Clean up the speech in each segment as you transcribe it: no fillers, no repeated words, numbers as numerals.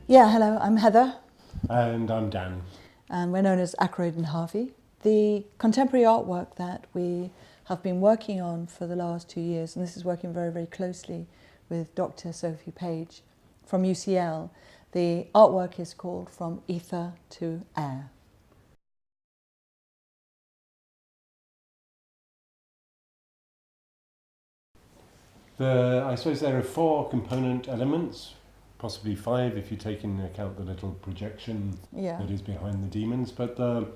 Yeah, hello, I'm Heather. And I'm Dan. And we're known as Ackroyd and Harvey. The contemporary artwork that we have been working on for the last 2 years, and this is working very, very closely with Dr Sophie Page from UCL, the artwork is called From Aether to Air. I suppose there are 4 component elements, possibly 5 if you take into account the little projection that is behind the demons. But the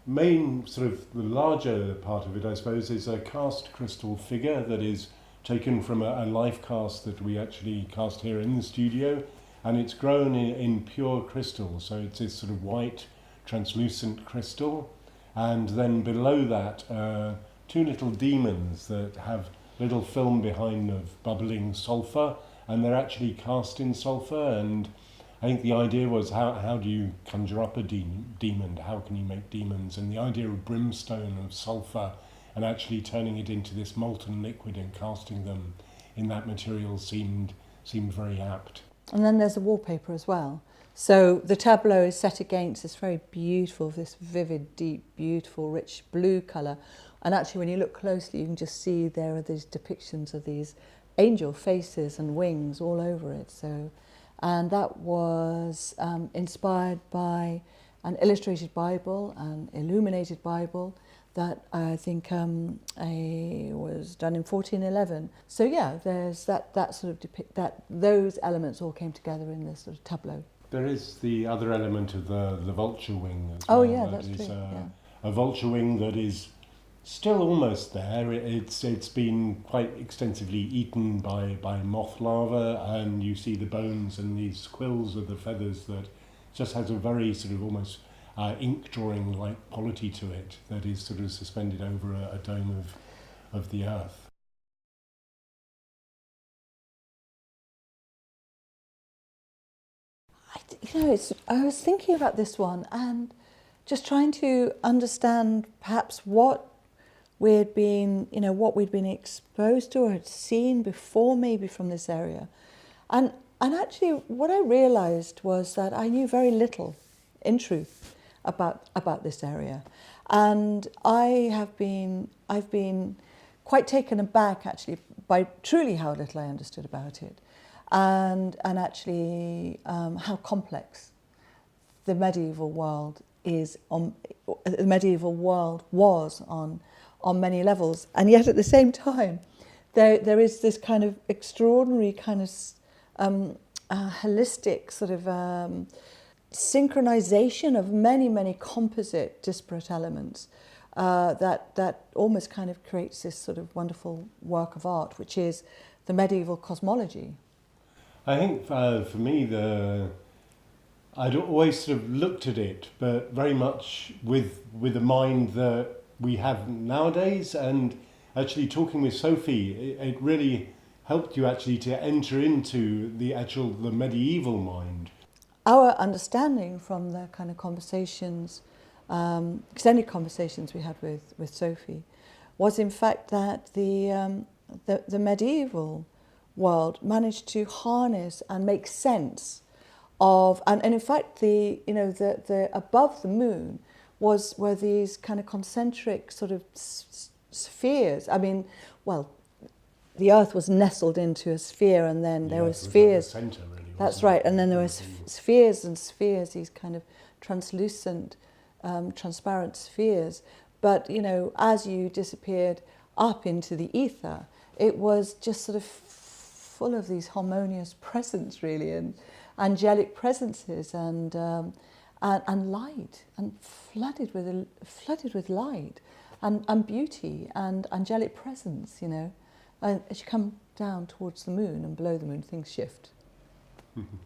main the larger part of it, I suppose, is a cast crystal figure that is taken from a life cast that we actually cast here in the studio, and it's grown in pure crystal, so it's this sort of white translucent crystal, and then below that 2 little demons that have little film behind of bubbling sulphur, and they're actually cast in sulphur. And I think the idea was how do you conjure up a demon? How can you make demons? And the idea of brimstone, of sulphur, and actually turning it into this molten liquid and casting them in that material seemed very apt. And then there's a wallpaper as well. So the tableau is set against this very beautiful, this vivid, deep, beautiful, rich blue colour. And actually, when you look closely, you can just see there are these depictions of these angel faces and wings all over it. So, and that was inspired by an illustrated Bible, an illuminated Bible that I think was done in 1411. So yeah, there's that sort of those elements all came together in this sort of tableau. There is the other element of the vulture wing as well. Oh yeah, that that's true. A vulture wing that is still almost there. It's been quite extensively eaten by moth larvae, and you see the bones and these quills of the feathers that just has a very sort of almost ink drawing like quality to it that is sort of suspended over a dome of the earth. I was thinking about this one and just trying to understand perhaps what we'd been exposed to or had seen before, maybe from this area. And actually what I realised was that I knew very little, in truth, about this area. And I've been quite taken aback actually by truly how little I understood about it. And actually how complex the medieval world was on many levels, and yet at the same time there is this kind of extraordinary kind of holistic sort of synchronization of many composite disparate elements that almost kind of creates this sort of wonderful work of art, which is the medieval cosmology. I think for me, I'd always sort of looked at it, but very much with a mind that we have nowadays. And actually talking with Sophie, it really helped you actually to enter into the medieval mind. Our understanding from the kind of conversations, extended conversations we had with Sophie, was in fact that the medieval world managed to harness and make sense of, and in fact the above the moon were these kind of concentric sort of spheres. I mean, well, the Earth was nestled into a sphere, and then there were spheres. The center, really, that's right, and then there were spheres and spheres, these kind of translucent, transparent spheres. But as you disappeared up into the ether, it was just sort of full of these harmonious presence, really, and angelic presences, and light, and flooded with light, and beauty, and angelic presence. And as you come down towards the moon and below the moon, things shift. Mm-hmm.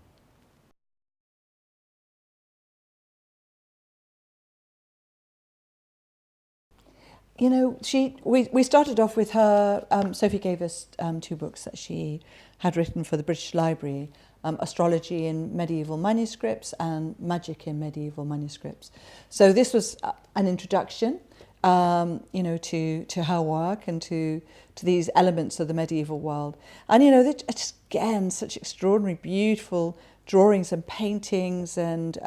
We started off with her. Sophie gave us 2 books that she had written for the British Library: Astrology in Medieval Manuscripts and Magic in Medieval Manuscripts. So this was an introduction, you know, to her work and to these elements of the medieval world. And, you know, they're just, again, such extraordinary, beautiful drawings and paintings, and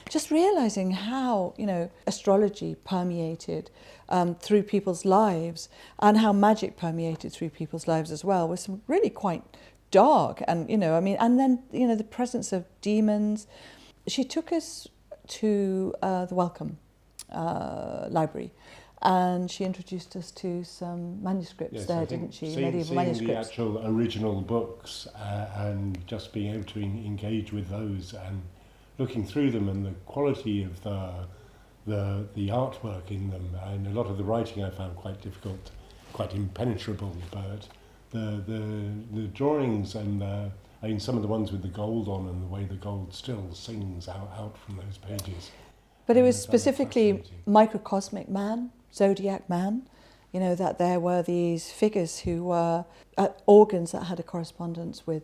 just realising how, you know, astrology permeated through people's lives, and how magic permeated through people's lives as well, with some really quite dark, and, you know, I mean, and then, you know, the presence of demons. She took us to the Wellcome library, and she introduced us to some manuscripts there, didn't she? Medieval manuscripts. The actual original books and just being able to engage with those and looking through them, and the quality of the artwork in them, and a lot of the writing I found quite difficult, quite impenetrable, but the drawings and I mean, some of the ones with the gold on, and the way the gold still sings out from those pages. But it was specifically microcosmic man, zodiac man, you know, that there were these figures who were organs that had a correspondence with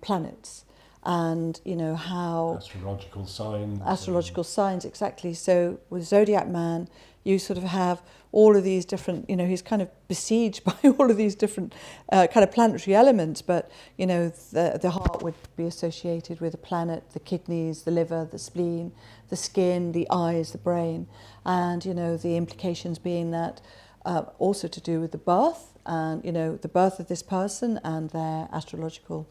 planets, and, you know, how... Astrological signs. Astrological signs, exactly. So with zodiac man, you sort of have all of these different, you know, he's kind of besieged by all of these different kind of planetary elements, but, you know, the heart would be associated with a planet, the kidneys, the liver, the spleen, the skin, the eyes, the brain, and, you know, the implications being that also to do with the birth, and, you know, the birth of this person and their astrological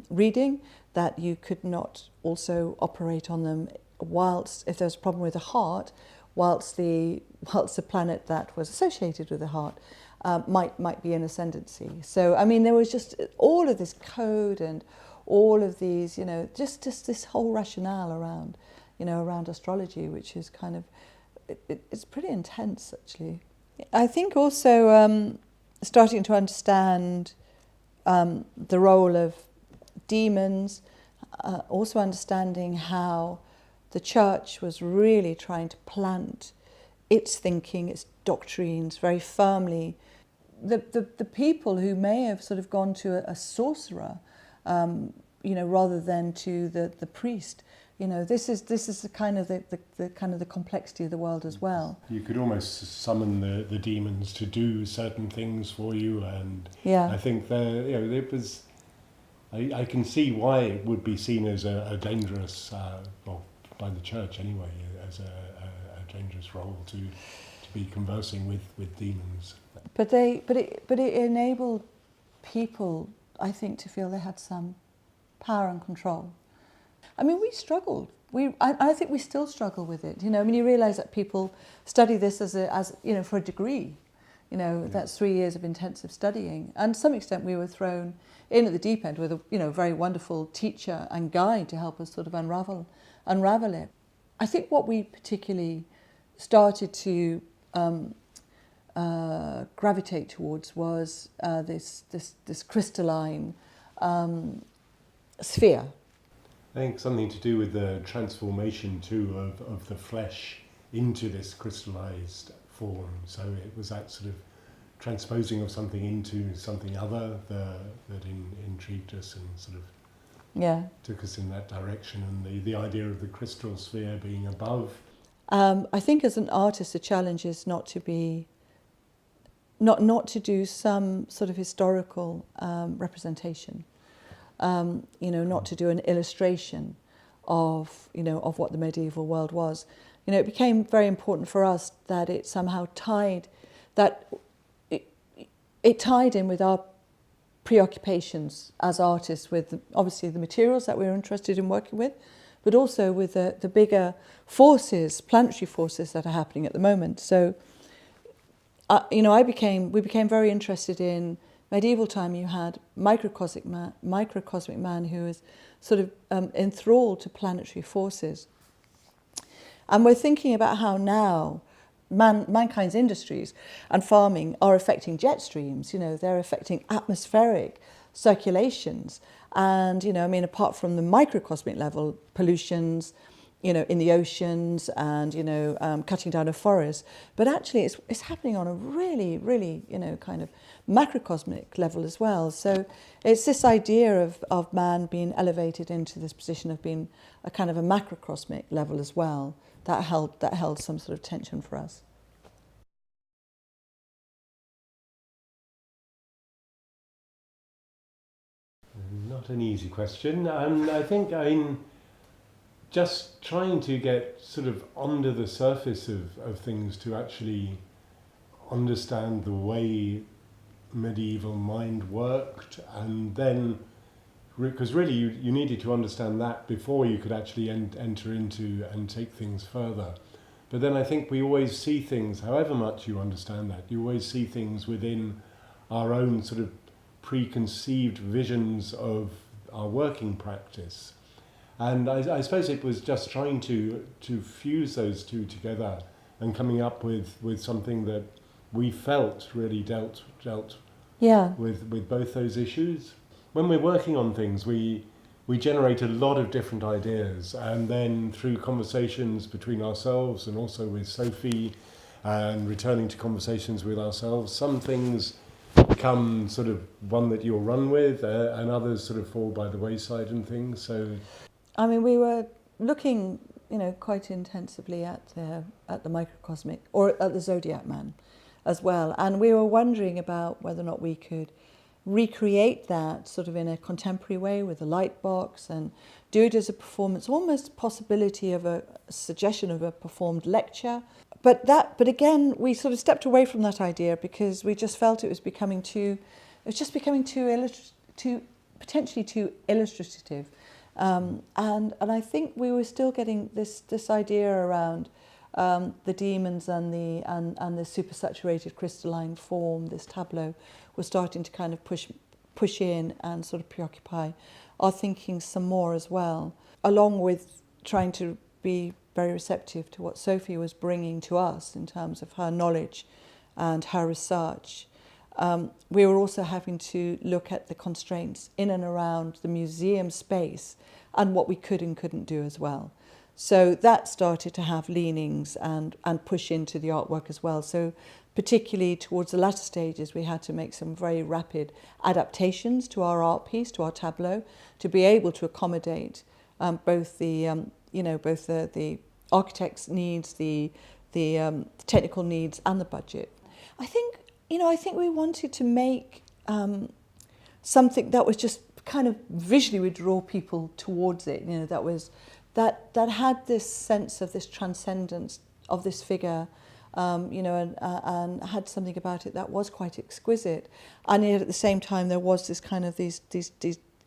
reading, that you could not also operate on them whilst, if there was a problem with the heart, whilst the planet that was associated with the heart might be in ascendancy. So, I mean, there was just all of this code and all of these, you know, just this whole rationale around, you know, around astrology, which is kind of, it's pretty intense, actually. I think also starting to understand the role of demons, also understanding how the church was really trying to plant its thinking, its doctrines very firmly. The people who may have sort of gone to a sorcerer, you know, rather than to the priest, you know, this is the kind of the complexity of the world as well. You could almost summon the demons to do certain things for you, and yeah. I think you know, it was. I can see why it would be seen as a dangerous, well, by the church anyway, as a dangerous role to be conversing with demons. But it enabled people, I think, to feel they had some power and control. I mean, we struggled. I think we still struggle with it. You know, I mean, you realise that people study this as you know, for a degree. You know, yeah. That's 3 years of intensive studying, and to some extent we were thrown in at the deep end with a, you know, very wonderful teacher and guide to help us sort of unravel it. I think what we particularly started to gravitate towards was this crystalline sphere. I think something to do with the transformation too of the flesh into this crystallized form. So it was that sort of transposing of something into something other that intrigued us and sort of took us in that direction. And the idea of the crystal sphere being above. I think as an artist, the challenge is not to do some sort of historical representation. You know, not to do an illustration of, you know, of what the medieval world was. You know, it became very important for us that it somehow tied in with our preoccupations as artists, with obviously the materials that we were interested in working with, but also with the bigger forces, planetary forces that are happening at the moment. So, you know, we became very interested in medieval time. You had microcosmic man who was sort of enthralled to planetary forces. And we're thinking about how now mankind's industries and farming are affecting jet streams. You know, they're affecting atmospheric circulations. And, you know, I mean, apart from the microcosmic level pollutions, in the oceans and, cutting down a forest. But actually it's happening on a really, really, kind of macrocosmic level as well. So it's this idea of man being elevated into this position of being a kind of a macrocosmic level as well. That held some sort of tension for us. Not an easy question. I think just trying to get sort of under the surface of things to actually understand the way medieval mind worked, and then, because really you needed to understand that before you could actually enter into and take things further. But then I think we always see things, however much you understand that, you always see things within our own sort of preconceived visions of our working practice. And I suppose it was just trying to fuse those two together and coming up with something that we felt really dealt with both those issues. When we're working on things, we generate a lot of different ideas, and then through conversations between ourselves and also with Sophie and returning to conversations with ourselves, some things become sort of one that you'll run with, and others sort of fall by the wayside and things. So, I mean, we were looking, quite intensively at the microcosmic, or at the Zodiac Man as well, and we were wondering about whether or not we could recreate that sort of in a contemporary way with a light box and do it as a performance, almost possibility of a suggestion of a performed lecture. But again, we sort of stepped away from that idea because we just felt it was becoming too potentially too illustrative. And I think we were still getting this idea around the demons and the supersaturated crystalline form. This tableau was starting to kind of push in and sort of preoccupy our thinking some more as well, along with trying to be very receptive to what Sophie was bringing to us in terms of her knowledge and her research. We were also having to look at the constraints in and around the museum space and what we could and couldn't do as well. So that started to have leanings and push into the artwork as well. So particularly towards the latter stages, we had to make some very rapid adaptations to our art piece, to our tableau, to be able to accommodate both the architect's needs, the technical needs, and the budget. I think we wanted to make something that was just kind of visually would draw people towards it. That had this sense of this transcendence of this figure, and had something about it that was quite exquisite. And yet at the same time, there was this kind of these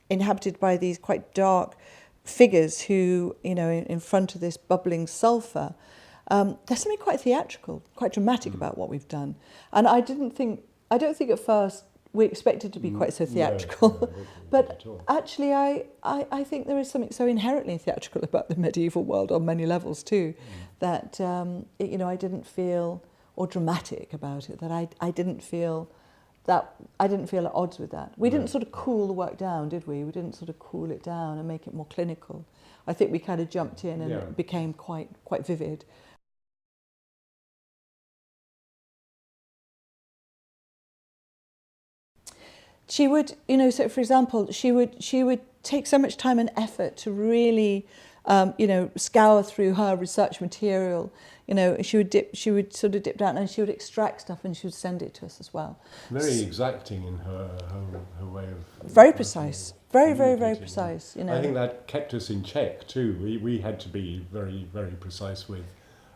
inhabited by these quite dark figures who, in front of this bubbling sulphur. There's something quite theatrical, quite dramatic about what we've done. And I don't think at first we expected to be quite so theatrical. No, but actually I think there is something so inherently theatrical about the medieval world on many levels too, that I didn't feel, or dramatic about it, that I didn't feel at odds with that. We didn't sort of cool the work down, did we? We didn't sort of cool it down and make it more clinical. I think we kind of jumped in and it became quite vivid. She would, so for example, she would take so much time and effort to really, scour through her research material. She would sort of dip down and she would extract stuff and she would send it to us as well. Very exacting in her way of... Very precise. Very, very, very precise. I think that kept us in check too. We had to be very, very precise with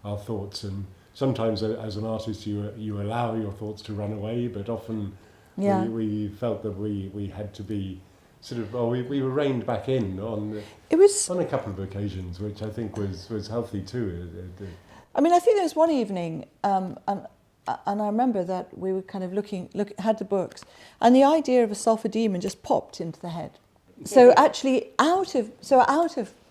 our thoughts, and sometimes as an artist you allow your thoughts to run away, but often we felt that we had to be sort of, we were reined back in on a couple of occasions, which I think was healthy too. I mean, I think there was one evening, and I remember that we were kind of had the books, and the idea of a sulphur demon just popped into the head. So actually, out of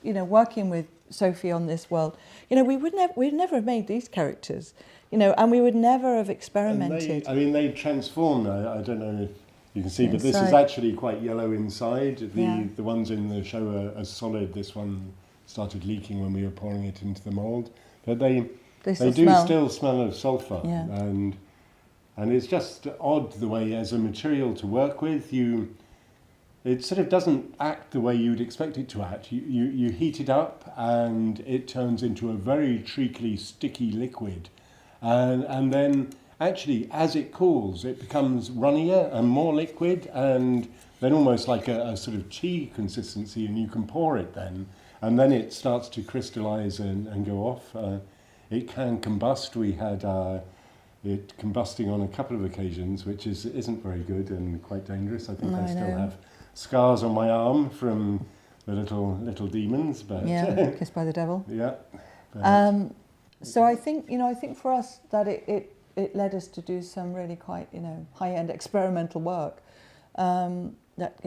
working with Sophie on this world, we'd never have made these characters, and we would never have experimented. They transformed. I don't know if you can see, but this is actually quite yellow inside. The ones in the show are solid. This one started leaking when we were pouring it into the mould. But they do still smell of sulphur, and it's just odd the way, as a material to work with, it sort of doesn't act the way you'd expect it to act. You heat it up and it turns into a very treacly, sticky liquid, and then actually as it cools it becomes runnier and more liquid, and then almost like a sort of tea consistency, and you can pour it then, and then it starts to crystallise and go off. It can combust. We had it combusting on a couple of occasions, which isn't very good and quite dangerous. I think I still have scars on my arm from the little demons. But kissed by the devil. Yeah. So I think for us that it led us to do some really quite high-end experimental work that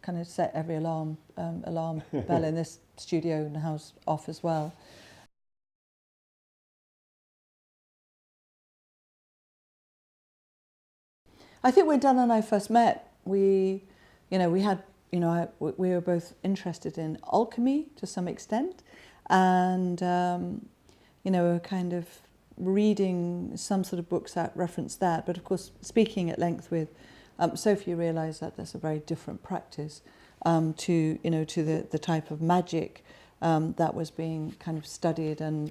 kind of set every alarm bell in this studio and house off as well. I think when Dan and I first met, we were both interested in alchemy to some extent, and were kind of reading some sort of books that reference that. But of course, speaking at length with Sophie, realised that that's a very different practice to the type of magic that was being kind of studied and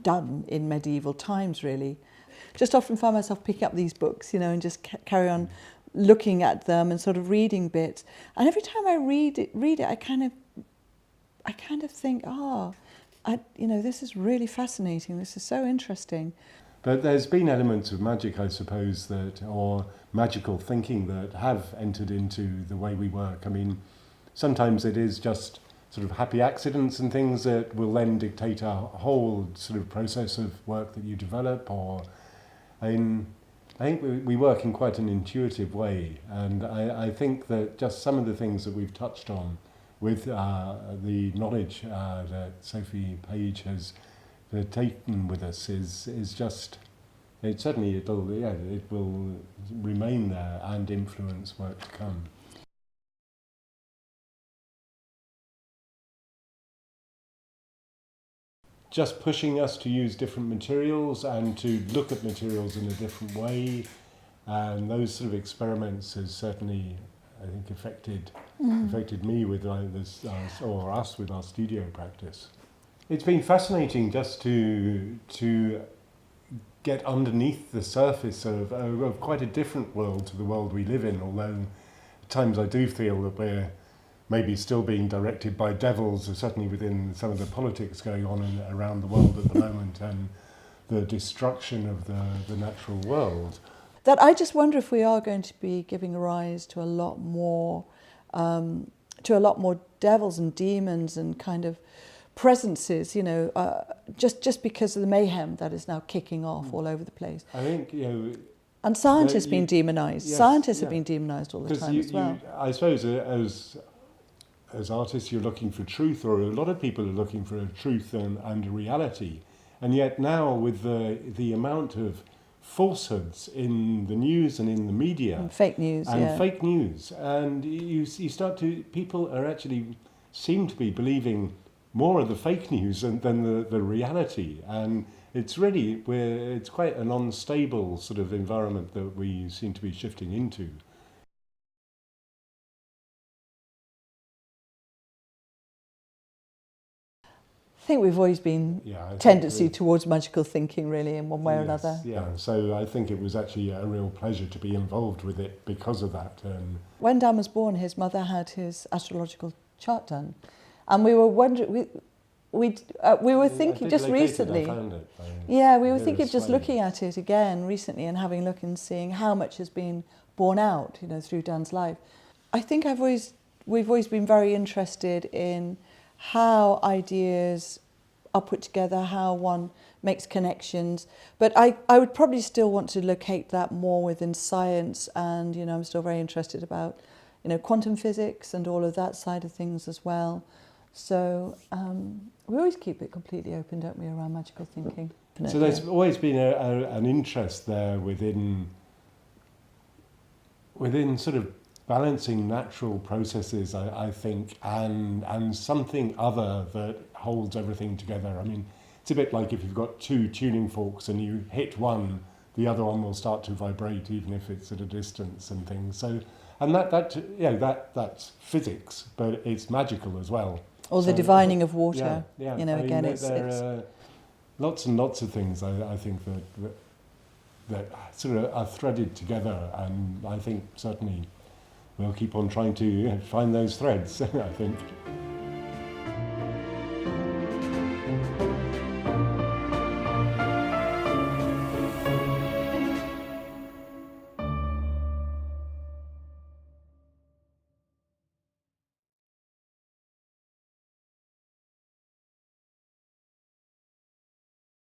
done in medieval times, really. Just often find myself picking up these books, and just carry on looking at them and sort of reading bits. And every time I read it, I kind of think, this is really fascinating. This is so interesting. But there's been elements of magic, I suppose, or magical thinking that have entered into the way we work. I mean, sometimes it is just sort of happy accidents and things that will then dictate a whole sort of process of work that you develop. Or I think we work in quite an intuitive way, and I think that just some of the things that we've touched on with the knowledge that Sophie Page has taken with us is just, it will remain there and influence work to come. Just pushing us to use different materials and to look at materials in a different way, and those sort of experiments has certainly, I think, affected me with or us with our studio practice. It's been fascinating just to get underneath the surface of quite a different world to the world we live in, although at times I do feel that we're maybe still being directed by devils, or certainly within some of the politics going on around the world at the moment, and the destruction of the natural world. That I just wonder if we are going to be giving rise to a lot more devils and demons and kind of presences, just because of the mayhem that is now kicking off all over the place. I think, and scientists being demonised. Yes, scientists have been demonised all the time as well. I suppose as artists, you're looking for truth, or a lot of people are looking for a truth and a reality. And yet now, with the amount of falsehoods in the news and in the media, and fake news, and you start to, people are actually seem to be believing more of the fake news than the reality, and it's really it's quite an unstable sort of environment that we seem to be shifting into. I think we've always been tendency towards magical thinking, really, in one way or another. Yeah, so I think it was actually a real pleasure to be involved with it because of that. When Dan was born, his mother had his astrological chart done, and we were wondering, we were thinking just recently. I found it. We were thinking of just looking at it again recently and having a look and seeing how much has been borne out, through Dan's life. I think we've always been very interested in how ideas are put together, how one makes connections. But I would probably still want to locate that more within science, and I'm still very interested about quantum physics and all of that side of things as well. So we always keep it completely open, don't we, around magical thinking. So there's always been an interest there within sort of balancing natural processes, I think, and something other that holds everything together. I mean, it's a bit like if you've got two tuning forks and you hit one, the other one will start to vibrate even if it's at a distance and things. So, and that's physics, but it's magical as well. Or the divining of water. Yeah. You know, I mean, again, there it's are lots and lots of things I think that sort of are threaded together, and I think certainly we'll keep on trying to find those threads, I think.